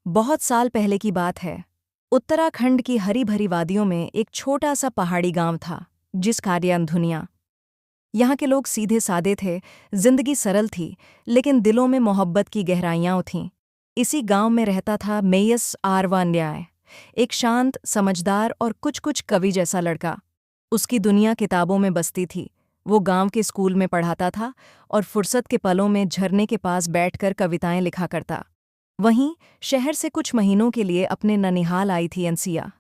बहुत साल पहले की बात है। उत्तराखंड की हरी भरी वादियों में एक छोटा सा पहाड़ी गांव था, जिसका नाम धुनिया। यहाँ के लोग सीधे सादे थे, जिंदगी सरल थी, लेकिन दिलों में मोहब्बत की गहराइयाँ थीं। इसी गांव में रहता था मेयस आरवा न्याय, एक शांत, समझदार और कुछ कुछ कवि जैसा लड़का। उसकी दुनिया किताबों में बसती थी। वो गांव के स्कूल में पढ़ाता था और फुर्सत के पलों में झरने के पास बैठकर कविताएं लिखा करता। वहीं शहर से कुछ महीनों के लिए अपने ननिहाल आई थी अंसिया,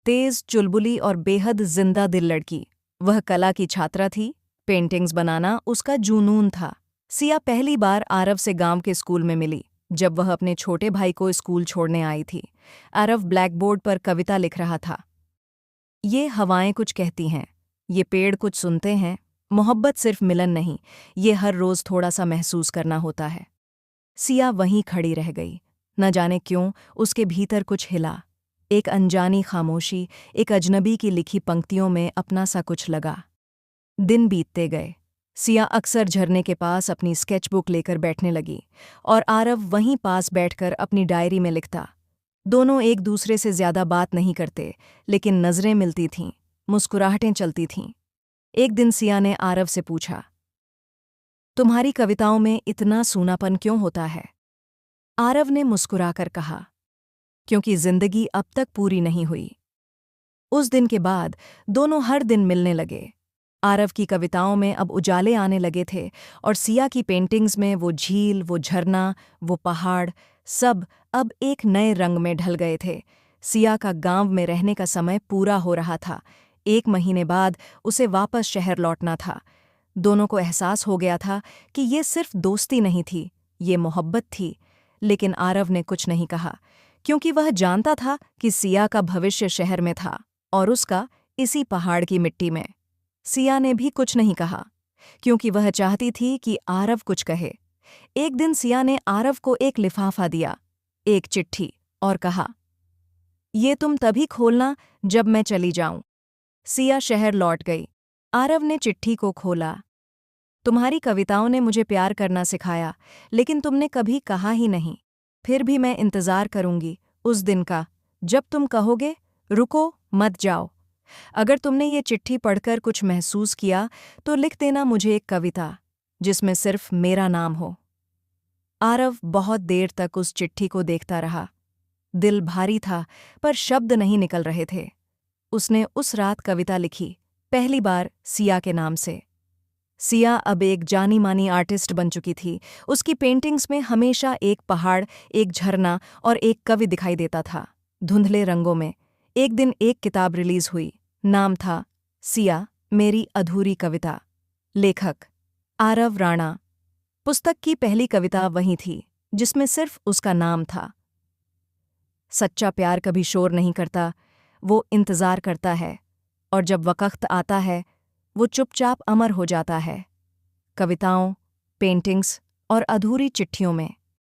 तेज, चुलबुली और बेहद जिंदा दिल लड़की। वह कला की छात्रा थी, पेंटिंग्स बनाना उसका जुनून था। सिया पहली बार आरव से गांव के स्कूल में मिली, जब वह अपने छोटे भाई को स्कूल छोड़ने आई थी। आरव ब्लैकबोर्ड पर कविता लिख रहा था। ये हवाएं कुछ कहती हैं, ये पेड़ कुछ सुनते हैं, मोहब्बत सिर्फ मिलन नहीं, ये हर रोज थोड़ा सा महसूस करना होता है। सिया वहीं खड़ी रह गई। न जाने क्यों उसके भीतर कुछ हिला। एक अनजानी खामोशी, एक अजनबी की लिखी पंक्तियों में अपना सा कुछ लगा। दिन बीतते गए। सिया अक्सर झरने के पास अपनी स्केचबुक लेकर बैठने लगी और आरव वहीं पास बैठकर अपनी डायरी में लिखता। दोनों एक दूसरे से ज्यादा बात नहीं करते, लेकिन नजरें मिलती थीं, मुस्कुराहटें चलती थीं। एक दिन सिया ने आरव से पूछा, तुम्हारी कविताओं में इतना सूनापन क्यों होता है? आरव ने मुस्कुराकर कहा, क्योंकि जिंदगी अब तक पूरी नहीं हुई। उस दिन के बाद दोनों हर दिन मिलने लगे। आरव की कविताओं में अब उजाले आने लगे थे और सिया की पेंटिंग्स में वो झील, वो झरना, वो पहाड़, सब अब एक नए रंग में ढल गए थे। सिया का गांव में रहने का समय पूरा हो रहा था। 1 महीने बाद उसे वापस शहर लौटना था। दोनों को एहसास हो गया था कि ये सिर्फ दोस्ती नहीं थी, ये मोहब्बत थी। लेकिन आरव ने कुछ नहीं कहा, क्योंकि वह जानता था कि सिया का भविष्य शहर में था और उसका इसी पहाड़ की मिट्टी में। सिया ने भी कुछ नहीं कहा, क्योंकि वह चाहती थी कि आरव कुछ कहे। एक दिन सिया ने आरव को एक लिफाफा दिया, एक चिट्ठी, और कहा, ये तुम तभी खोलना जब मैं चली जाऊं। सिया शहर लौट गई। आरव ने चिट्ठी को खोला। तुम्हारी कविताओं ने मुझे प्यार करना सिखाया, लेकिन तुमने कभी कहा ही नहीं। फिर भी मैं इंतजार करूंगी उस दिन का, जब तुम कहोगे, रुको, मत जाओ। अगर तुमने ये चिट्ठी पढ़कर कुछ महसूस किया, तो लिख देना मुझे एक कविता, जिसमें सिर्फ मेरा नाम हो। आरव बहुत देर तक उस चिट्ठी को देखता रहा। दिल भारी था, पर शब्द नहीं निकल रहे थे। उसने उस रात कविता लिखी, पहली बार सिया के नाम से। सिया अब एक जानी मानी आर्टिस्ट बन चुकी थी। उसकी पेंटिंग्स में हमेशा एक पहाड़, एक झरना और एक कवि दिखाई देता था, धुंधले रंगों में। एक दिन एक किताब रिलीज हुई। नाम था सिया, मेरी अधूरी कविता। लेखक आरव राणा। पुस्तक की पहली कविता वही थी, जिसमें सिर्फ उसका नाम था। सच्चा प्यार कभी शोर नहीं करता, वो इंतजार करता है, और जब वक्त आता है, वो चुपचाप अमर हो जाता है, कविताओं, पेंटिंग्स और अधूरी चिट्ठियों में।